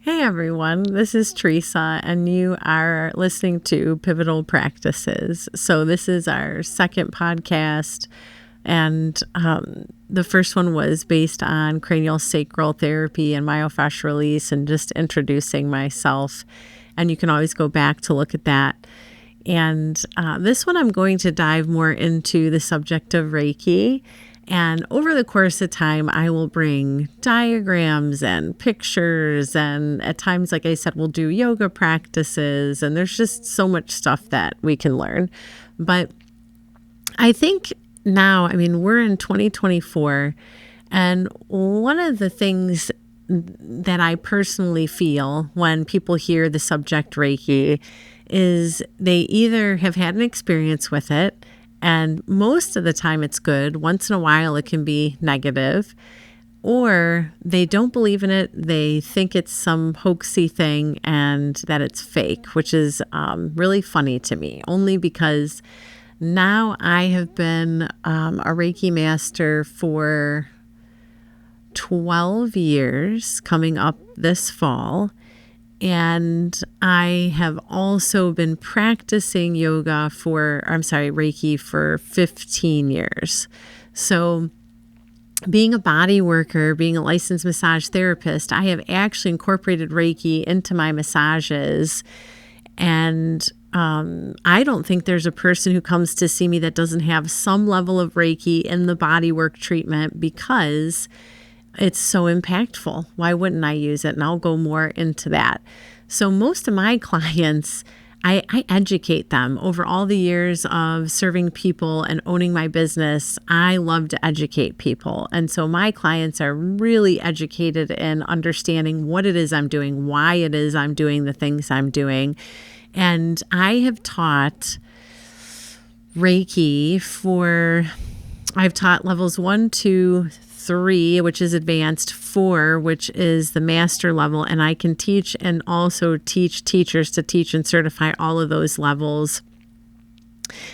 Hey everyone, this is Teresa, and you are listening to Pivotal Practices. So, this is our second podcast, and the first one was based on cranial sacral therapy and myofascial release, and just introducing myself. And you can always go back to look at that. And this one, I'm going to dive more into the subject of Reiki. And over the course of time, I will bring diagrams and pictures. And at times, like I said, we'll do yoga practices. And there's just so much stuff that we can learn. But I think now, we're in 2024. And one of the things that I personally feel when people hear the subject Reiki is they either have had an experience with it, and most of the time it's good. Once in a while it can be negative, or they don't believe in it. They think it's some hoaxy thing and that it's fake, which is really funny to me, only because now I have been a Reiki master for 12 years, coming up this fall. And I have also been practicing Reiki for 15 years. So being a body worker, being a licensed massage therapist, I have actually incorporated Reiki into my massages. And I don't think there's a person who comes to see me that doesn't have some level of Reiki in the body work treatment, because it's so impactful. Why wouldn't I use it? And I'll go more into that. So most of my clients, I educate them. Over all the years of serving people and owning my business, I love to educate people. And so my clients are really educated in understanding what it is I'm doing, why it is I'm doing the things I'm doing. And I have taught Reiki I've taught levels 1, 2, 3, which is advanced, 4, which is the master level. And I can teach and also teach teachers to teach and certify all of those levels.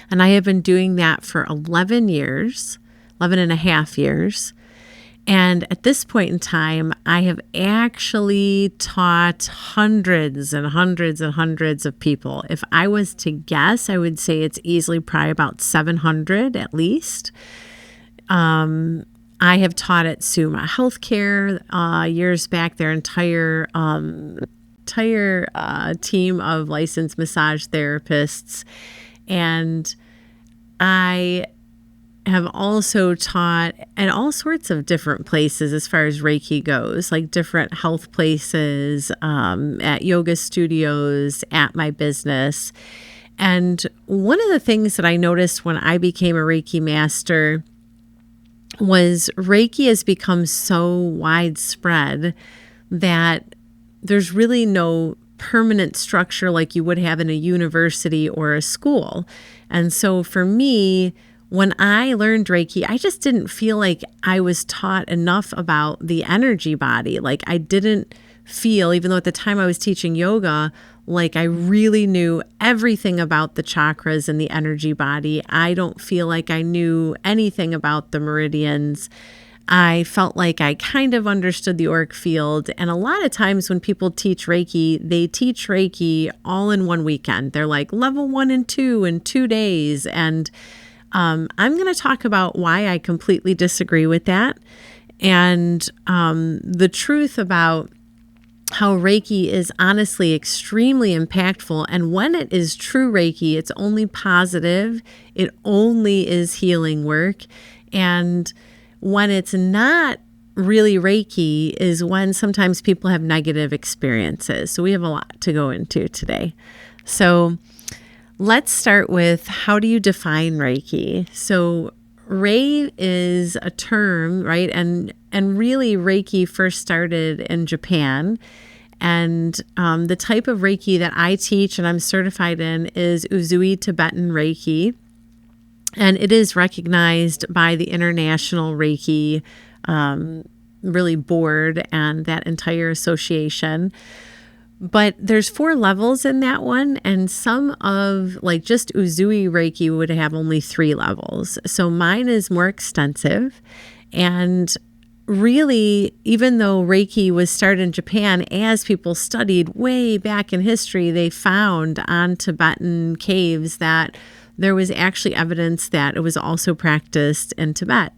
And I have been doing that for 11 and a half years. And at this point in time, I have actually taught hundreds and hundreds and hundreds of people. If I was to guess, I would say it's easily probably about 700 at least. I have taught at Summa Healthcare years back, their entire team of licensed massage therapists. And I have also taught at all sorts of different places as far as Reiki goes, like different health places, at yoga studios, at my business. And one of the things that I noticed when I became a Reiki master was Reiki has become so widespread that there's really no permanent structure like you would have in a university or a school. And so for me, when I learned Reiki, I just didn't feel like I was taught enough about the energy body. Like I didn't feel, even though at the time I was teaching yoga, like I really knew everything about the chakras and the energy body. I don't feel like I knew anything about the meridians. I felt like I kind of understood the auric field. And a lot of times when people teach Reiki, they teach Reiki all in one weekend. They're like level 1 and 2 in 2 days. And I'm going to talk about why I completely disagree with that. And the truth about how Reiki is honestly extremely impactful. And when it is true Reiki, it's only positive. It only is healing work. And when it's not really Reiki is when sometimes people have negative experiences. So we have a lot to go into today. So let's start with, how do you define Reiki? So Rei is a term, right? And really Reiki first started in Japan. And the type of Reiki that I teach and I'm certified in is Uzui Tibetan Reiki. And it is recognized by the International Reiki really board and that entire association. But there's 4 levels in that one, and some of like just Uzui Reiki would have only 3 levels. So mine is more extensive, and really, even though Reiki was started in Japan, as people studied way back in history, they found on Tibetan caves that there was actually evidence that it was also practiced in Tibet.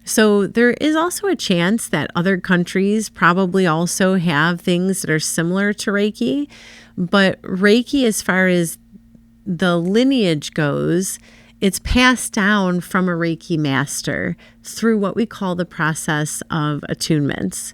So there is also a chance that other countries probably also have things that are similar to Reiki. But Reiki, as far as the lineage goes, it's passed down from a Reiki master through what we call the process of attunements.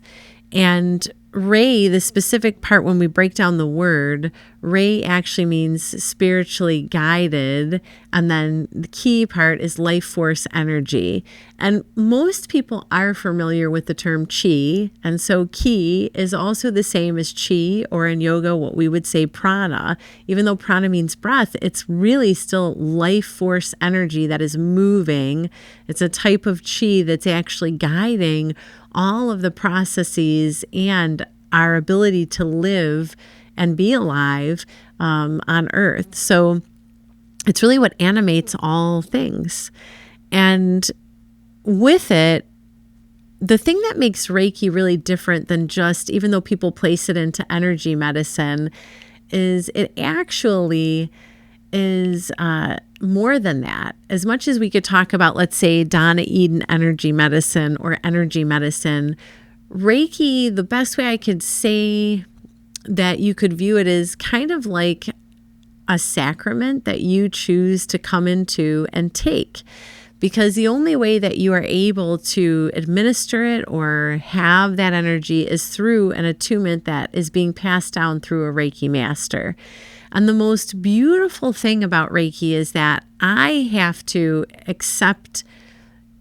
And Rei, the specific part when we break down the word, Rei actually means spiritually guided. And then the key part is life force energy. And most people are familiar with the term chi. And so ki is also the same as chi, or in yoga, what we would say prana. Even though prana means breath, it's really still life force energy that is moving. It's a type of chi that's actually guiding all of the processes and our ability to live and be alive on earth. So it's really what animates all things. And with it, the thing that makes Reiki really different than just, even though people place it into energy medicine, is it actually is more than that. As much as we could talk about, let's say, Donna Eden energy medicine or energy medicine, Reiki, the best way I could say that you could view it is kind of like a sacrament that you choose to come into and take. Because the only way that you are able to administer it or have that energy is through an attunement that is being passed down through a Reiki master. And the most beautiful thing about Reiki is that I have to accept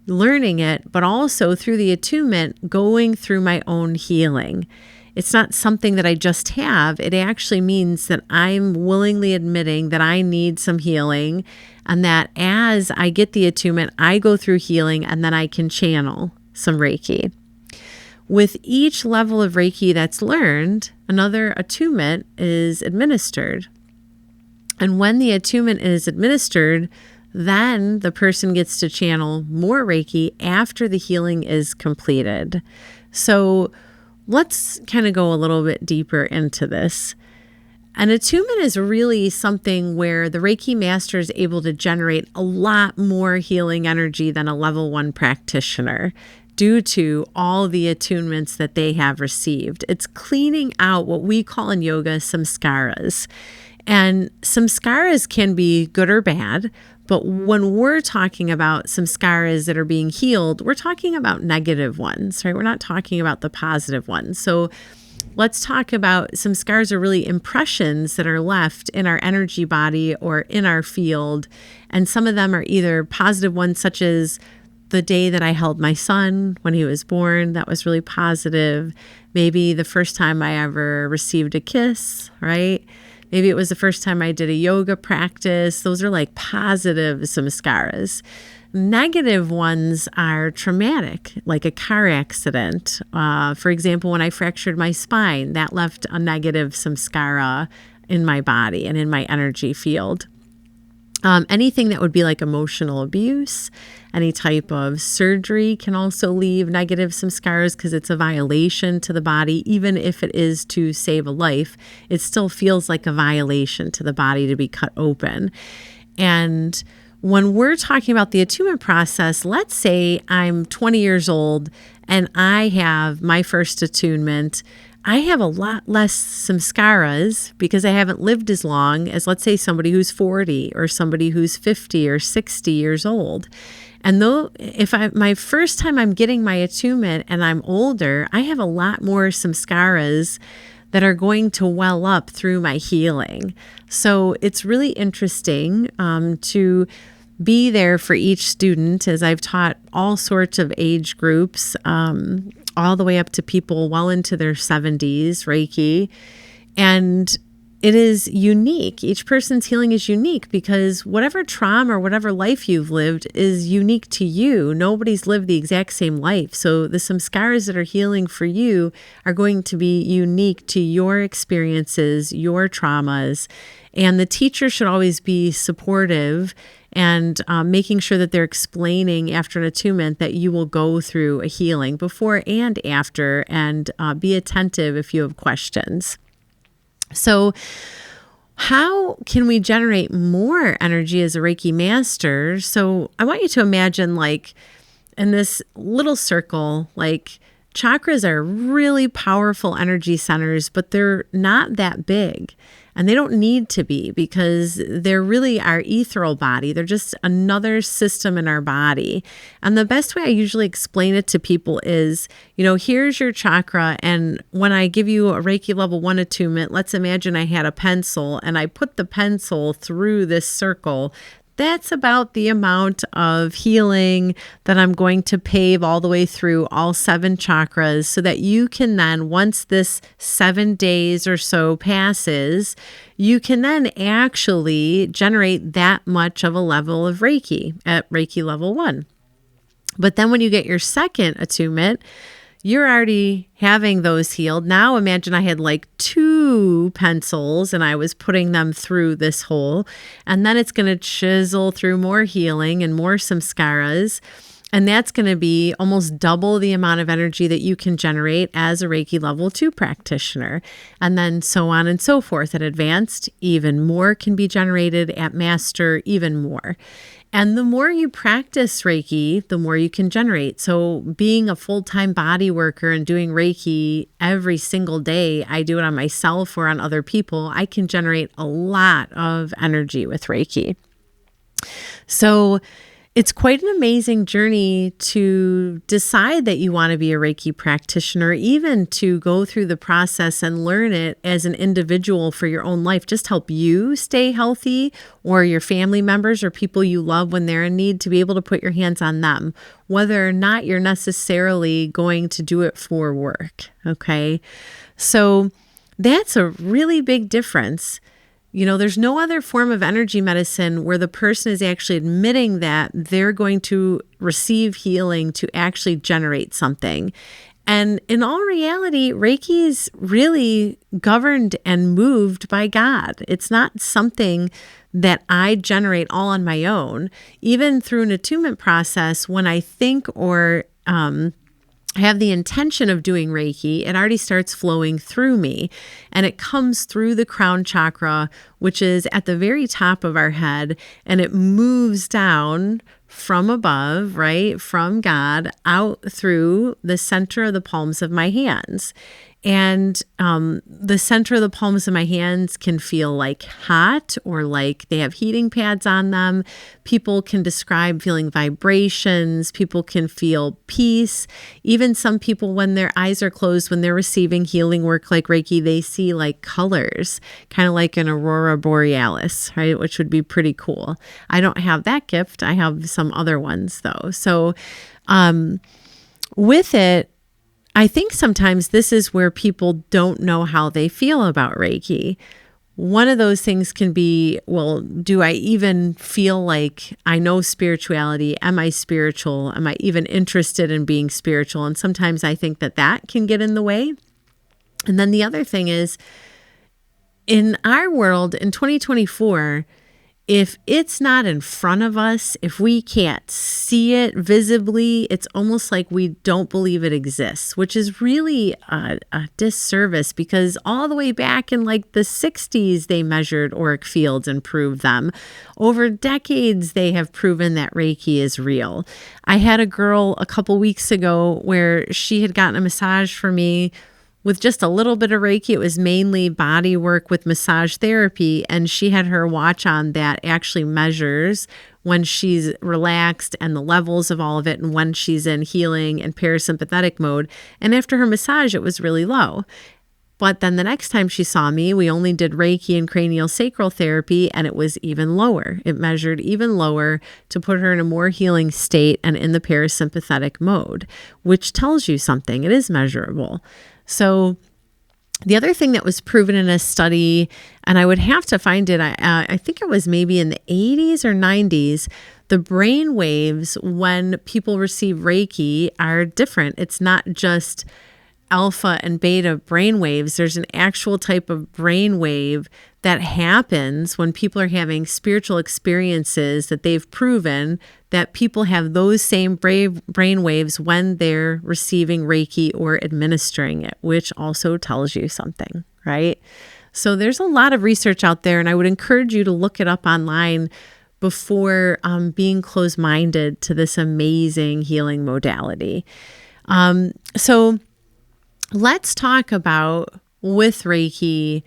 learning it, but also through the attunement, going through my own healing. It's not something that I just have. It actually means that I'm willingly admitting that I need some healing, and that as I get the attunement, I go through healing, and then I can channel some Reiki. With each level of Reiki that's learned, another attunement is administered. And when the attunement is administered, then the person gets to channel more Reiki after the healing is completed. So let's kind of go a little bit deeper into this. An attunement is really something where the Reiki master is able to generate a lot more healing energy than a level 1 practitioner due to all the attunements that they have received. It's cleaning out what we call in yoga samskaras. And samskaras can be good or bad, but when we're talking about samskaras that are being healed, we're talking about negative ones, right? We're not talking about the positive ones. So let's talk about samskaras are really impressions that are left in our energy body or in our field. And some of them are either positive ones, such as the day that I held my son when he was born. That was really positive. Maybe the first time I ever received a kiss, right? Maybe it was the first time I did a yoga practice. Those are like positive samskaras. Negative ones are traumatic, like a car accident. For example, when I fractured my spine, that left a negative samskara in my body and in my energy field. Anything that would be like emotional abuse, any type of surgery can also leave negative samskaras because it's a violation to the body. Even if it is to save a life, it still feels like a violation to the body to be cut open. And when we're talking about the attunement process, let's say I'm 20 years old and I have my first attunement. I have a lot less samskaras because I haven't lived as long as, let's say, somebody who's 40 or somebody who's 50 or 60 years old. And though if my first time I'm getting my attunement and I'm older, I have a lot more samskaras that are going to well up through my healing. So it's really interesting to be there for each student, as I've taught all sorts of age groups, all the way up to people well into their 70s, Reiki. And it is unique. Each person's healing is unique because whatever trauma or whatever life you've lived is unique to you. Nobody's lived the exact same life. So the samskaras that are healing for you are going to be unique to your experiences, your traumas. And the teacher should always be supportive and making sure that they're explaining after an attunement that you will go through a healing before and after, and be attentive if you have questions. So how can we generate more energy as a Reiki master? So I want you to imagine, like, in this little circle, like, chakras are really powerful energy centers, but they're not that big. And they don't need to be, because they're really our ethereal body. They're just another system in our body. And the best way I usually explain it to people is, here's your chakra. And when I give you a Reiki level 1 attunement, let's imagine I had a pencil and I put the pencil through this circle. That's about the amount of healing that I'm going to pave all the way through all 7 chakras, so that you can then, once this 7 days or so passes, you can then actually generate that much of a level of Reiki at Reiki level 1. But then when you get your second attunement, you're already having those healed. Now imagine I had like 2 pencils and I was putting them through this hole, and then it's going to chisel through more healing and more samskaras. And that's going to be almost double the amount of energy that you can generate as a Reiki level 2 practitioner. And then so on and so forth. At advanced, even more can be generated. At master, even more. And the more you practice Reiki, the more you can generate. So being a full-time body worker and doing Reiki every single day, I do it on myself or on other people, I can generate a lot of energy with Reiki. So it's quite an amazing journey to decide that you want to be a Reiki practitioner, even to go through the process and learn it as an individual for your own life. Just help you stay healthy, or your family members or people you love when they're in need, to be able to put your hands on them, whether or not you're necessarily going to do it for work. Okay. So that's a really big difference. There's no other form of energy medicine where the person is actually admitting that they're going to receive healing to actually generate something. And in all reality, Reiki is really governed and moved by God. It's not something that I generate all on my own. Even through an attunement process, when I think or have the intention of doing Reiki, it already starts flowing through me, and it comes through the crown chakra, which is at the very top of our head, and it moves down from above, right, from God, out through the center of the palms of my hands. And the center of the palms of my hands can feel like hot, or like they have heating pads on them. People can describe feeling vibrations. People can feel peace. Even some people, when their eyes are closed, when they're receiving healing work like Reiki, they see like colors, kind of like an aurora borealis, right? Which would be pretty cool. I don't have that gift. I have some other ones though. So with it, I think sometimes this is where people don't know how they feel about Reiki. One of those things can be, well, do I even feel like I know spirituality? Am I spiritual? Am I even interested in being spiritual? And sometimes I think that can get in the way. And then the other thing is, in our world in 2024, if it's not in front of us, if we can't see it visibly, it's almost like we don't believe it exists, which is really a disservice, because all the way back in like the 60s, they measured auric fields and proved them. Over decades, they have proven that Reiki is real. I had a girl a couple weeks ago where she had gotten a massage from me with just a little bit of Reiki. It was mainly body work with massage therapy, and she had her watch on that actually measures when she's relaxed and the levels of all of it, and when she's in healing and parasympathetic mode. And after her massage, it was really low. But then the next time she saw me, we only did Reiki and cranial sacral therapy, and it was even lower. It measured even lower to put her in a more healing state and in the parasympathetic mode, which tells you something. It is measurable. So the other thing that was proven in a study, and I would have to find it, I think it was maybe in the 80s or 90s, the brain waves when people receive Reiki are different. It's not just alpha and beta brain waves. There's an actual type of brain wave that happens when people are having spiritual experiences that they've proven that people have those same brain waves when they're receiving Reiki or administering it, which also tells you something, right? So there's a lot of research out there, and I would encourage you to look it up online before being closed-minded to this amazing healing modality. So let's talk about, with Reiki,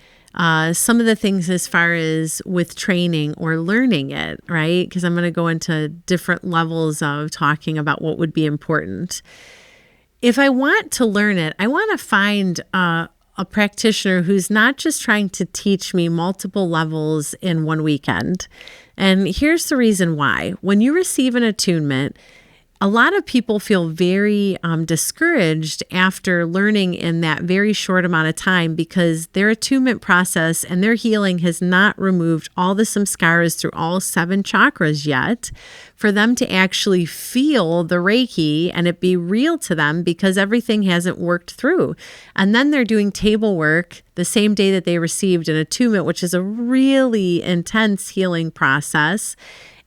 some of the things as far as with training or learning it, right? Because I'm going to go into different levels of talking about what would be important. If I want to learn it, I want to find a practitioner who's not just trying to teach me multiple levels in one weekend. And here's the reason why. When you receive an attunement, a lot of people feel very discouraged after learning in that very short amount of time because their attunement process and their healing has not removed all the samskaras through all 7 chakras yet for them to actually feel the Reiki and it be real to them because everything hasn't worked through. And then they're doing table work the same day that they received an attunement, which is a really intense healing process.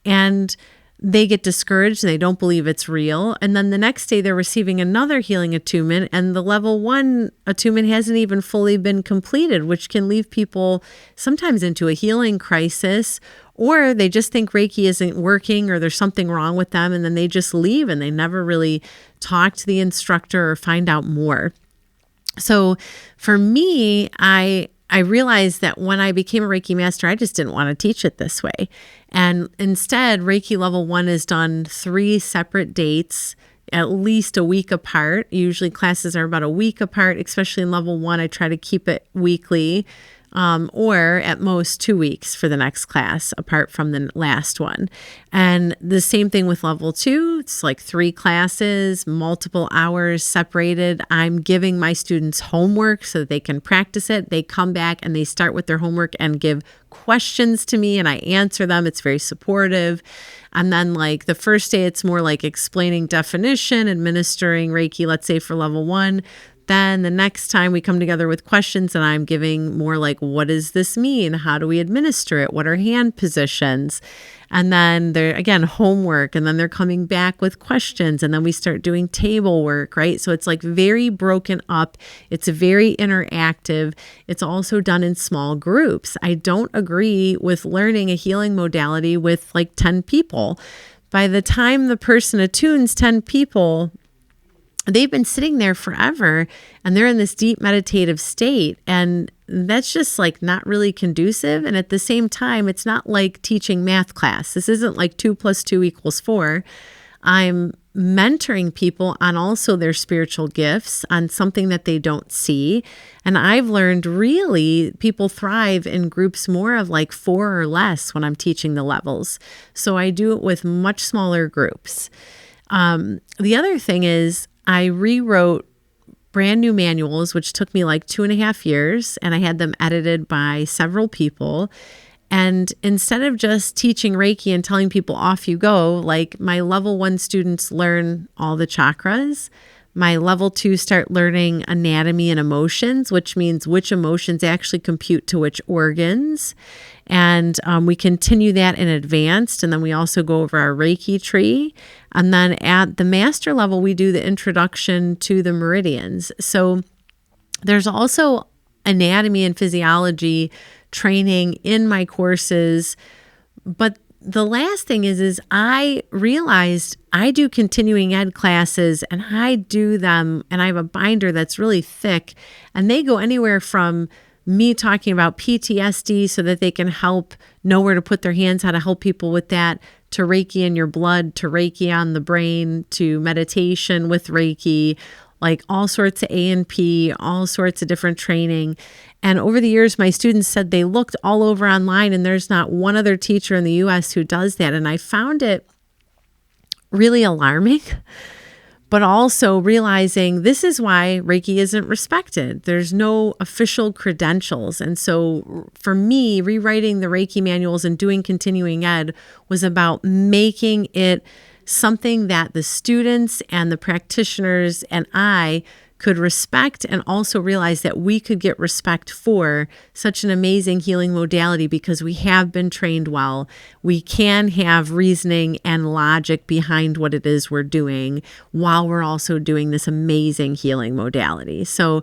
And they get discouraged and they don't believe it's real. And then the next day they're receiving another healing attunement and the level 1 attunement hasn't even fully been completed, which can leave people sometimes into a healing crisis, or they just think Reiki isn't working or there's something wrong with them and then they just leave and they never really talk to the instructor or find out more. So for me, I realized that when I became a Reiki master, I just didn't want to teach it this way. And instead, Reiki level 1 is done 3 separate dates, at least a week apart. Usually classes are about a week apart, especially in level 1. I try to keep it weekly, or at most 2 weeks for the next class apart from the last one. And the same thing with level 2. It's like 3 classes, multiple hours separated. I'm giving my students homework so that they can practice it. They come back and they start with their homework and give questions to me and I answer them. It's very supportive. And then like the first day, it's more like explaining definition, administering Reiki, let's say for level 1. Then the next time we come together with questions and I'm giving more like, what does this mean? How do we administer it? What are hand positions? And then they're, again, homework. And then they're coming back with questions. And then we start doing table work, right? So it's like very broken up. It's very interactive. It's also done in small groups. I don't agree with learning a healing modality with like 10 people. By the time the person attunes 10 people, they've been sitting there forever and they're in this deep meditative state. And that's just like not really conducive. And at the same time, it's not like teaching math class. This isn't like 2 + 2 = 4. I'm mentoring people on also their spiritual gifts, on something that they don't see. And I've learned really people thrive in groups more of like 4 or less when I'm teaching the levels. So I do it with much smaller groups. The other thing is, I rewrote brand new manuals, which took me like 2.5 years, and I had them edited by several people. And instead of just teaching Reiki and telling people off you go, like my level 1 students learn all the chakras. My level 2 start learning anatomy and emotions, which means which emotions actually compute to which organs. And we continue that in advanced. And then we also go over our Reiki tree. And then at the master level, we do the introduction to the meridians. So there's also anatomy and physiology training in my courses. But the last thing is I realized I do continuing ed classes and I do them and I have a binder that's really thick and they go anywhere from me talking about PTSD so that they can help know where to put their hands, how to help people with that, to Reiki in your blood, to Reiki on the brain, to meditation with Reiki, like all sorts of A&P, all sorts of different training. And over the years, my students said they looked all over online and there's not one other teacher in the US who does that. And I found it really alarming, but also realizing this is why Reiki isn't respected. There's no official credentials. And so for me, rewriting the Reiki manuals and doing continuing ed was about making it something that the students and the practitioners and I could respect and also realize that we could get respect for such an amazing healing modality because we have been trained well. We can have reasoning and logic behind what it is we're doing while we're also doing this amazing healing modality. So,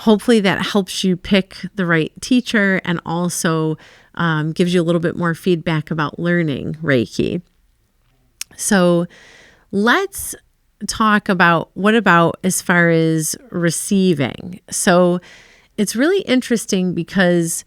hopefully that helps you pick the right teacher and also gives you a little bit more feedback about learning Reiki. So let's talk about what about as far as receiving. So it's really interesting because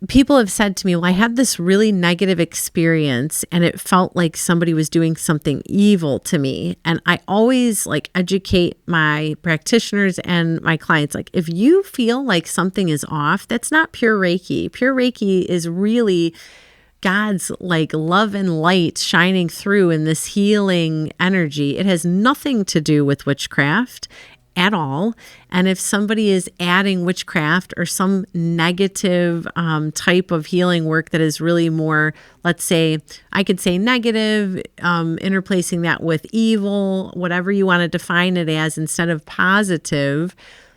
people have said to me, well, I had this really negative experience and it felt like somebody was doing something evil to me. And I always educate my practitioners and my clients, if you feel like something is off, that's not pure Reiki. Pure Reiki is really God's love and light shining through in this healing energy. It has nothing to do with witchcraft at all. And if somebody is adding witchcraft or some negative type of healing work that is really more, let's say, I could say negative, interplacing that with evil, whatever you want to define it as, instead of positive,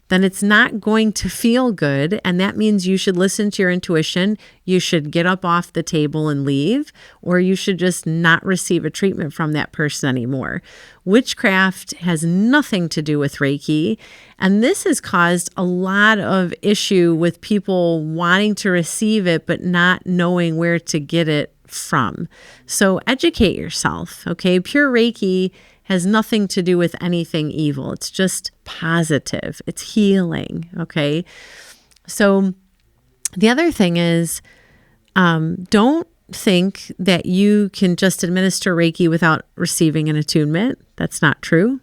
then it's not going to feel good. And that means you should listen to your intuition. You should get up off the table and leave, or you should just not receive a treatment from that person anymore. Witchcraft has nothing to do with Reiki. And this has caused a lot of issue with people wanting to receive it, but not knowing where to get it from. So educate yourself, okay? Pure Reiki has nothing to do with anything evil. It's just positive. It's healing, okay? So the other thing is, don't think that you can just administer Reiki without receiving an attunement. That's not true.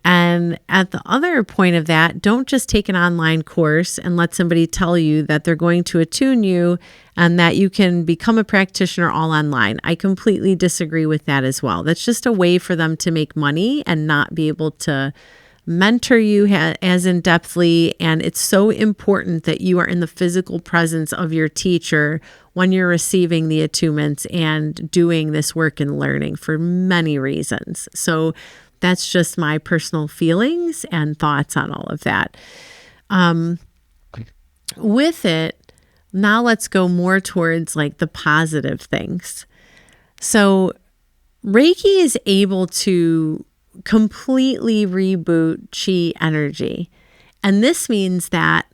And at the other point of that, don't just take an online course and let somebody tell you that they're going to attune you and that you can become a practitioner all online. I completely disagree with that as well. That's just a way for them to make money and not be able to mentor you as in-depthly. And it's so important that you are in the physical presence of your teacher when you're receiving the attunements and doing this work and learning for many reasons. So that's just my personal feelings and thoughts on all of that. With it, now let's go more towards the positive things. So Reiki is able to completely reboot chi energy. And this means that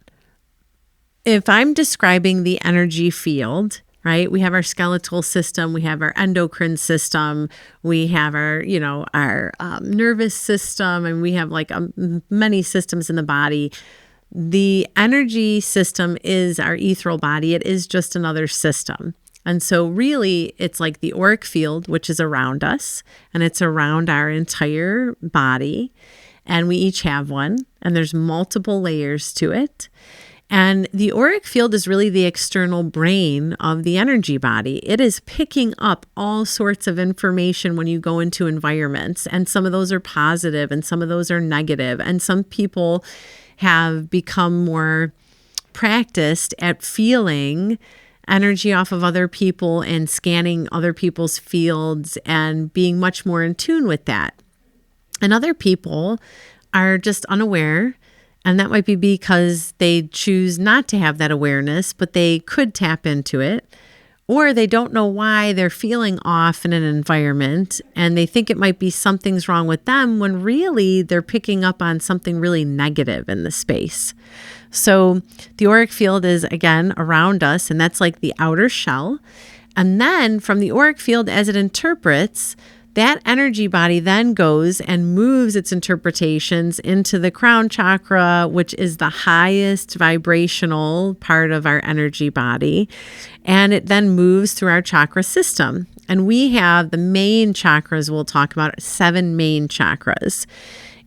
if I'm describing the energy field, right? We have our skeletal system, we have our endocrine system, we have our nervous system, and we have many systems in the body. The energy system is our ethereal body. It is just another system. And so really it's like the auric field, which is around us, and it's around our entire body. And we each have one, and there's multiple layers to it. And the auric field is really the external brain of the energy body. It is picking up all sorts of information when you go into environments. And some of those are positive and some of those are negative. And some people have become more practiced at feeling energy off of other people and scanning other people's fields and being much more in tune with that. And other people are just unaware. And that might be because they choose not to have that awareness, but they could tap into it. Or they don't know why they're feeling off in an environment and they think it might be something's wrong with them when really they're picking up on something really negative in the space. So the auric field is, again, around us, and that's like the outer shell. And then from the auric field, as it interprets, that energy body then goes and moves its interpretations into the crown chakra, which is the highest vibrational part of our energy body. And it then moves through our chakra system. And we have the main chakras, we'll talk about 7 main chakras.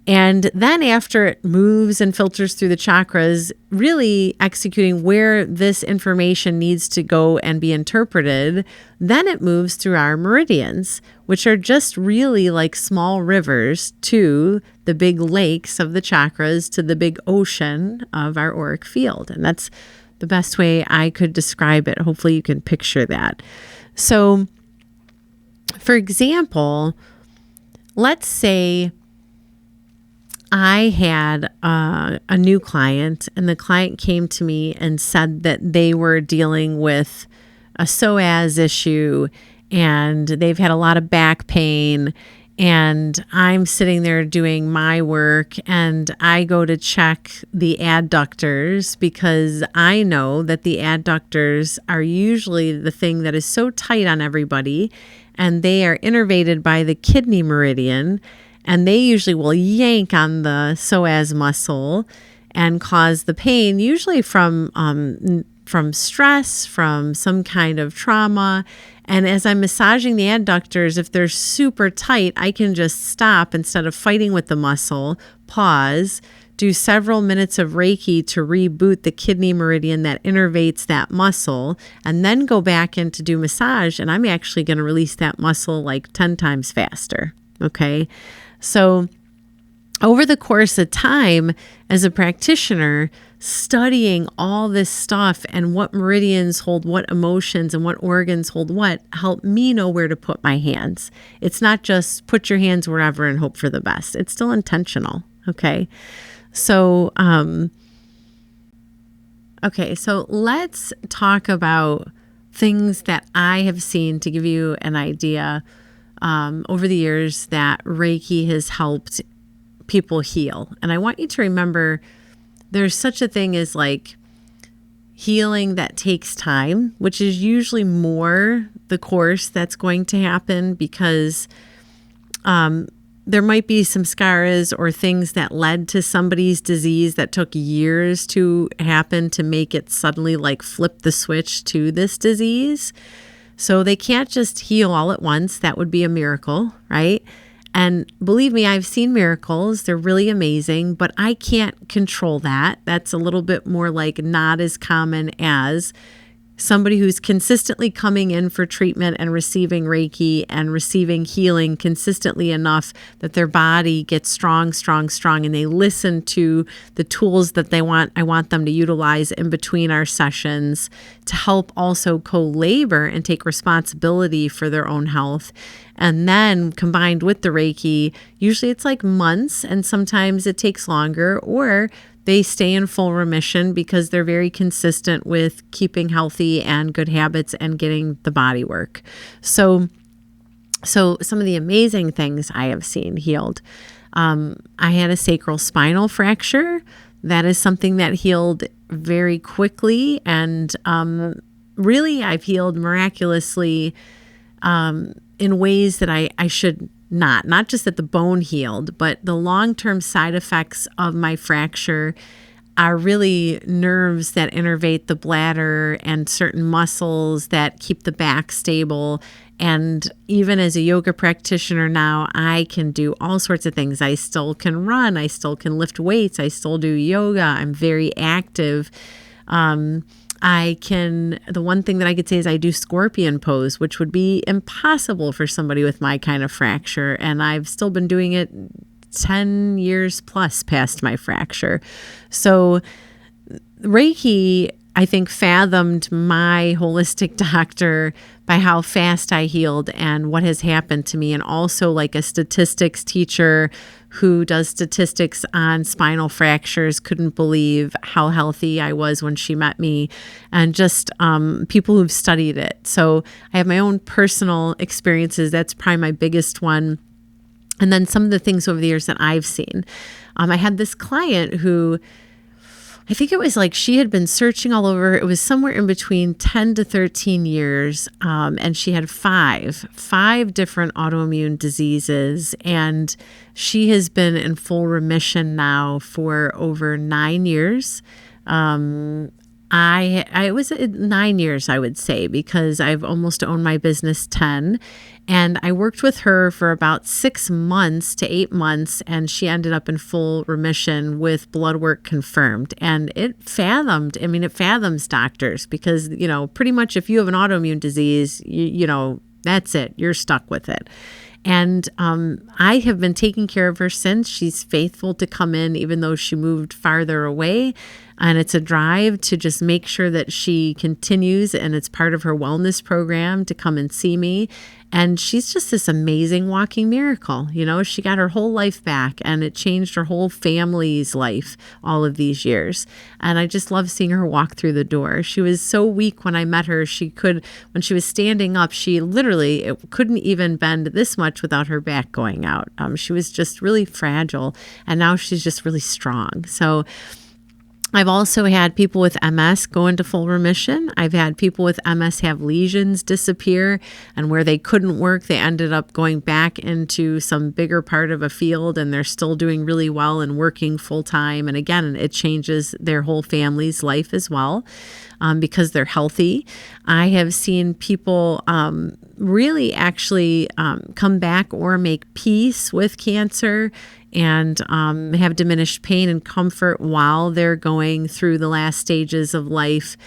And then after it moves and filters through the chakras, really executing where this information needs to go and be interpreted, then it moves through our meridians, which are just really like small rivers to the big lakes of the chakras, to the big ocean of our auric field. And that's the best way I could describe it. Hopefully you can picture that. So, for example, let's say I had a new client, and the client came to me and said that they were dealing with a psoas issue, and they've had a lot of back pain. And I'm sitting there doing my work, and I go to check the adductors because I know that the adductors are usually the thing that is so tight on everybody, and they are innervated by the kidney meridian. And they usually will yank on the psoas muscle and cause the pain, usually from stress, from some kind of trauma. And as I'm massaging the adductors, if they're super tight, I can just stop instead of fighting with the muscle, pause, do several minutes of Reiki to reboot the kidney meridian that innervates that muscle, and then go back in to do massage. And I'm actually going to release that muscle like 10 times faster. Okay. So over the course of time as a practitioner, studying all this stuff and what meridians hold what emotions and what organs hold what helped me know where to put my hands. It's not just put your hands wherever and hope for the best. It's still intentional. Okay. So, so let's talk about things that I have seen to give you an idea over the years that Reiki has helped people heal. And I want you to remember there's such a thing as like healing that takes time, which is usually more the course that's going to happen because there might be some scars or things that led to somebody's disease that took years to happen to make it suddenly like flip the switch to this disease. So they can't just heal all at once. That would be a miracle, right? And believe me, I've seen miracles. They're really amazing, but I can't control that. That's a little bit more like not as common as somebody who's consistently coming in for treatment and receiving Reiki and receiving healing consistently enough that their body gets strong, and they listen to the tools that I want them to utilize in between our sessions to help also co-labor and take responsibility for their own health. And then combined with the Reiki, usually it's like months, and sometimes it takes longer, or they stay in full remission because they're very consistent with keeping healthy and good habits and getting the body work. So some of the amazing things I have seen healed. I had a sacral spinal fracture. That is something that healed very quickly. And really, I've healed miraculously in ways that I should not just that the bone healed, but the long-term side effects of my fracture are really nerves that innervate the bladder and certain muscles that keep the back stable. And even as a yoga practitioner now, I can do all sorts of things. I still can run. I still can lift weights. I still do yoga. I'm very active. The one thing that I could say is I do scorpion pose, which would be impossible for somebody with my kind of fracture. And I've still been doing it 10 years plus past my fracture. So Reiki, I think, fathomed my holistic doctor by how fast I healed and what has happened to me. And also like a statistics teacher who does statistics on spinal fractures couldn't believe how healthy I was when she met me, and just people who've studied it. So I have my own personal experiences. That's probably my biggest one. And then some of the things over the years that I've seen. I had this client who, I think it was like she had been searching all over. It was somewhere in between 10 to 13 years. And she had five different autoimmune diseases. And she has been in full remission now for over 9 years. I was 9 years, I would say, because I've almost owned my business 10. And I worked with her for about 6 months to 8 months, and she ended up in full remission with blood work confirmed. And it fathoms doctors because, pretty much if you have an autoimmune disease, that's it. You're stuck with it. And I have been taking care of her since. She's faithful to come in, even though she moved farther away. And it's a drive to just make sure that she continues, and it's part of her wellness program to come and see me. And she's just this amazing walking miracle. She got her whole life back, and it changed her whole family's life all of these years. And I just love seeing her walk through the door. She was so weak when I met her. When she was standing up, she literally couldn't even bend this much without her back going out. She was just really fragile, and now she's just really strong. So I've also had people with MS go into full remission. I've had people with MS have lesions disappear, and where they couldn't work, they ended up going back into some bigger part of a field, and they're still doing really well and working full time. And again, it changes their whole family's life as well, because they're healthy. I have seen people really actually come back or make peace with cancer and have diminished pain and comfort while they're going through the last stages of life.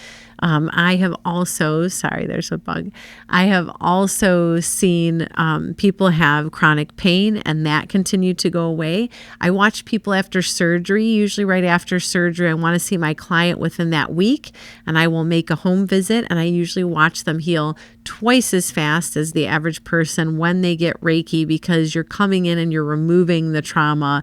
I have also, there's a bug. I have also seen people have chronic pain and that continue to go away. I watch people after surgery, usually right after surgery. I want to see my client within that week, and I will make a home visit, and I usually watch them heal twice as fast as the average person when they get Reiki, because you're coming in and you're removing the trauma,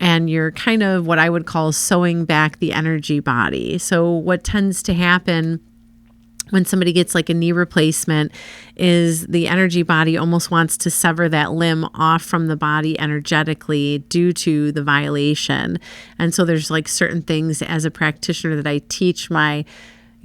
and you're kind of what I would call sewing back the energy body. So what tends to happen when somebody gets like a knee replacement is the energy body almost wants to sever that limb off from the body energetically due to the violation. And so there's like certain things as a practitioner that I teach my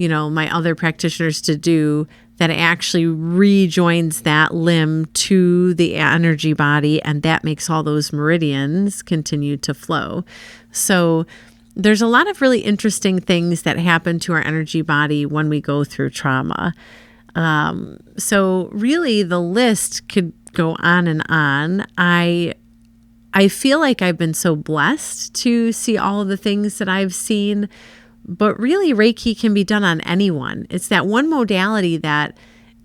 other practitioners to do that actually rejoins that limb to the energy body, and that makes all those meridians continue to flow. So there's a lot of really interesting things that happen to our energy body when we go through trauma. So really the list could go on and on. I feel like I've been so blessed to see all of the things that I've seen. But really, Reiki can be done on anyone. It's that one modality that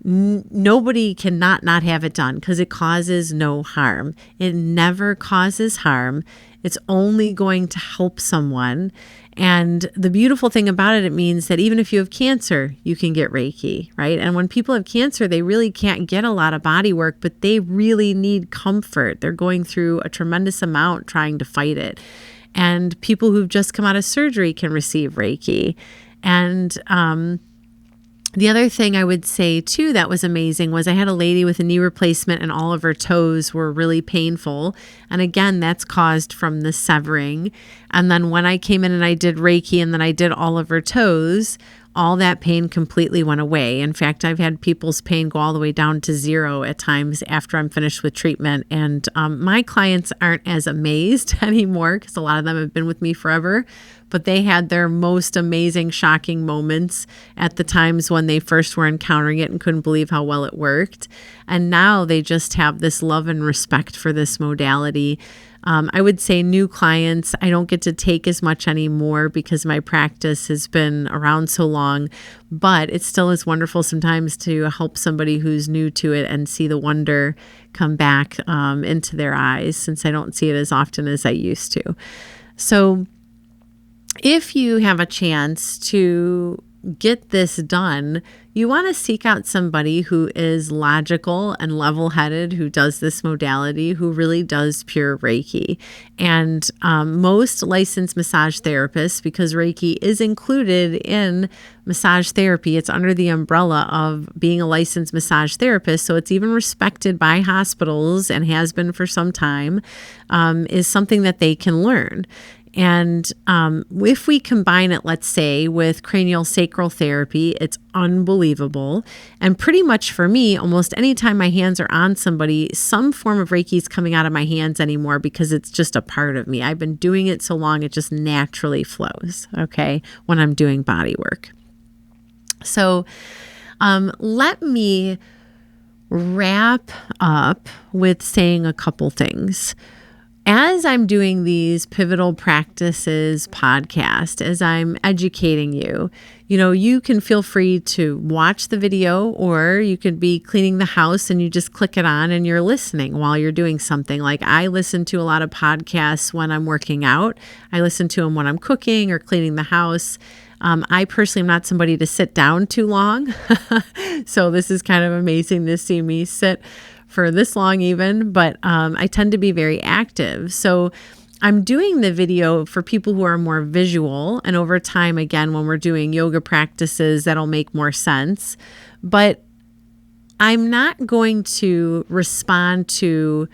nobody cannot not have it done because it causes no harm. It never causes harm. It's only going to help someone. And the beautiful thing about it means that even if you have cancer, you can get Reiki, right? And when people have cancer, they really can't get a lot of body work, but they really need comfort. They're going through a tremendous amount trying to fight it. And people who've just come out of surgery can receive Reiki. And the other thing I would say, too, that was amazing was I had a lady with a knee replacement and all of her toes were really painful. And again, that's caused from the severing. And then when I came in and I did Reiki and then I did all of her toes, all that pain completely went away. In fact, I've had people's pain go all the way down to 0 at times after I'm finished with treatment. And my clients aren't as amazed anymore because a lot of them have been with me forever, but they had their most amazing, shocking moments at the times when they first were encountering it and couldn't believe how well it worked. And now they just have this love and respect for this modality. I would say new clients, I don't get to take as much anymore because my practice has been around so long, but it still is wonderful sometimes to help somebody who's new to it and see the wonder come back into their eyes, since I don't see it as often as I used to. So if you have a chance to get this done, you want to seek out somebody who is logical and level-headed, who does this modality, who really does pure Reiki. And most licensed massage therapists, because Reiki is included in massage therapy, it's under the umbrella of being a licensed massage therapist, so it's even respected by hospitals and has been for some time, is something that they can learn. And if we combine it, let's say, with cranial sacral therapy, it's unbelievable. And pretty much for me, almost anytime my hands are on somebody, some form of Reiki is coming out of my hands anymore because it's just a part of me. I've been doing it so long, it just naturally flows, okay, when I'm doing body work. So let me wrap up with saying a couple things. As I'm doing these Pivotal Practices podcast, as I'm educating you, you can feel free to watch the video, or you could be cleaning the house and you just click it on and you're listening while you're doing something. Like I listen to a lot of podcasts when I'm working out. I listen to them when I'm cooking or cleaning the house. I personally am not somebody to sit down too long. So this is kind of amazing to see me sit for this long even, but I tend to be very active. So I'm doing the video for people who are more visual, and over time, again, when we're doing yoga practices, that'll make more sense. But I'm not going to respond to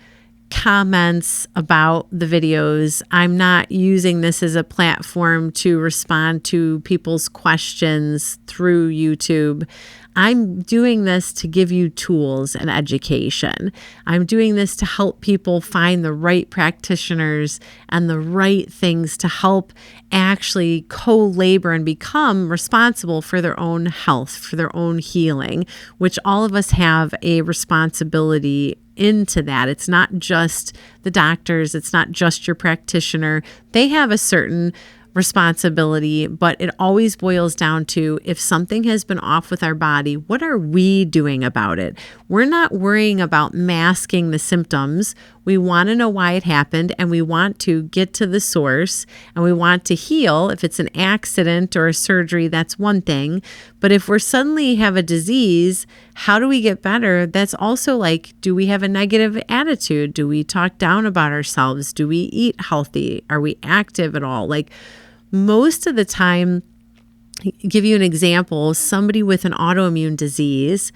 comments about the videos. I'm not using this as a platform to respond to people's questions through YouTube. I'm doing this to give you tools and education. I'm doing this to help people find the right practitioners and the right things to help actually co-labor and become responsible for their own health, for their own healing, which all of us have a responsibility into that. It's not just the doctors, it's not just your practitioner. They have a certain responsibility, but it always boils down to, if something has been off with our body, what are we doing about it? We're not worrying about masking the symptoms. We want to know why it happened, and we want to get to the source, and we want to heal. If it's an accident or a surgery, that's one thing. But if we're suddenly have a disease, how do we get better? That's also like, do we have a negative attitude? Do we talk down about ourselves? Do we eat healthy? Are we active at all? Like, most of the time, give you an example, somebody with an autoimmune disease,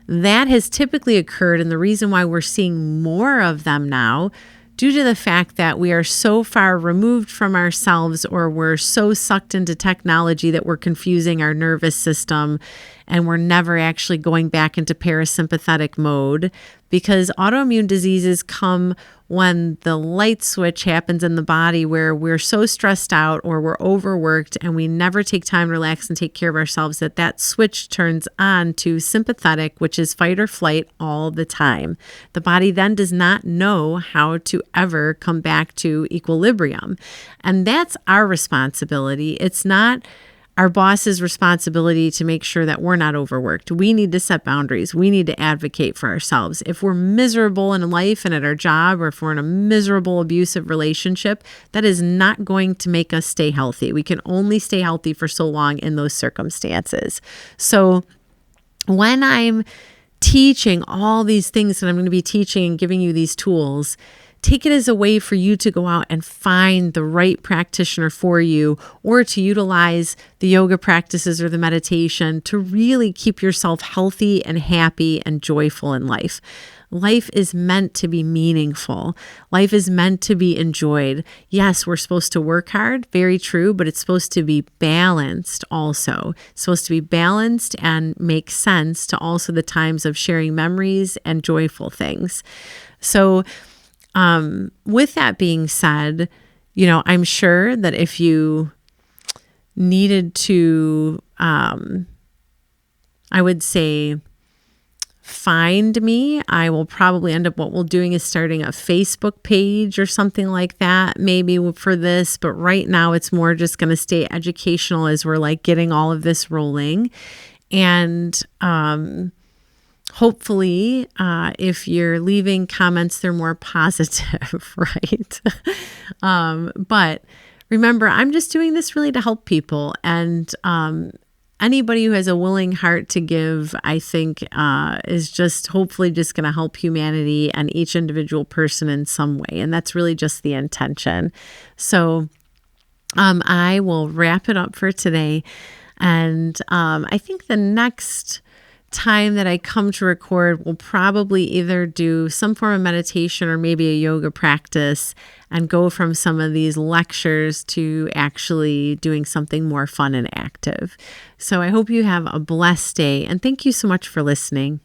that has typically occurred, and the reason why we're seeing more of them now, due to the fact that we are so far removed from ourselves, or we're so sucked into technology that we're confusing our nervous system, and we're never actually going back into parasympathetic mode, because autoimmune diseases come when the light switch happens in the body where we're so stressed out or we're overworked and we never take time to relax and take care of ourselves, that switch turns on to sympathetic, which is fight or flight all the time. The body then does not know how to ever come back to equilibrium. And that's our responsibility. It's not our boss's responsibility to make sure that we're not overworked. We need to set boundaries. We need to advocate for ourselves. If we're miserable in life and at our job, or if we're in a miserable abusive relationship, that is not going to make us stay healthy. We can only stay healthy for so long in those circumstances. So when I'm teaching all these things that I'm going to be teaching and giving you these tools, take it as a way for you to go out and find the right practitioner for you, or to utilize the yoga practices or the meditation to really keep yourself healthy and happy and joyful in life. Life is meant to be meaningful. Life is meant to be enjoyed. Yes, we're supposed to work hard, very true, but it's supposed to be balanced also. It's supposed to be balanced and make sense to also the times of sharing memories and joyful things. So, with that being said, I'm sure that if you needed to, I would say, find me, I will probably end up, what we're doing is starting a Facebook page or something like that, maybe for this. But right now it's more just going to stay educational as we're like getting all of this rolling. And, hopefully, if you're leaving comments, they're more positive, right? But remember, I'm just doing this really to help people. And anybody who has a willing heart to give, I think, is just hopefully just going to help humanity and each individual person in some way. And that's really just the intention. So I will wrap it up for today. And I think the next time that I come to record, we'll probably either do some form of meditation or maybe a yoga practice, and go from some of these lectures to actually doing something more fun and active. So I hope you have a blessed day, and thank you so much for listening.